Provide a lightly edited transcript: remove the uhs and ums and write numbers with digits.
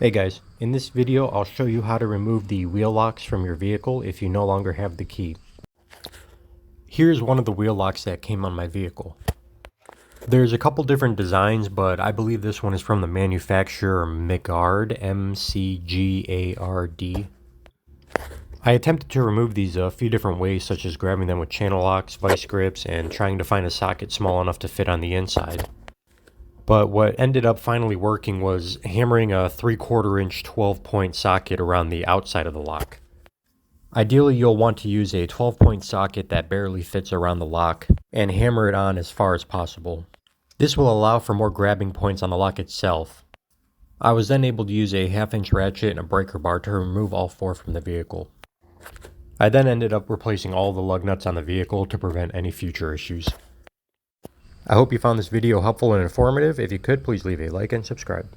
Hey guys, in this video I'll show you how to remove the wheel locks from your vehicle if you no longer have the key. Here's one of the wheel locks that came on my vehicle. There's a couple different designs, but I believe this one is from the manufacturer McGard, M-C-G-A-R-D. I attempted to remove these a few different ways, such as grabbing them with channel locks, vice grips, and trying to find a socket small enough to fit on the inside. But what ended up finally working was hammering a 3/4 inch 12-point socket around the outside of the lock. Ideally, you'll want to use a 12-point socket that barely fits around the lock and hammer it on as far as possible. This will allow for more grabbing points on the lock itself. I was then able to use a 1/2-inch ratchet and a breaker bar to remove all four from the vehicle. I then ended up replacing all the lug nuts on the vehicle to prevent any future issues. I hope you found this video helpful and informative. If you could, please leave a like and subscribe.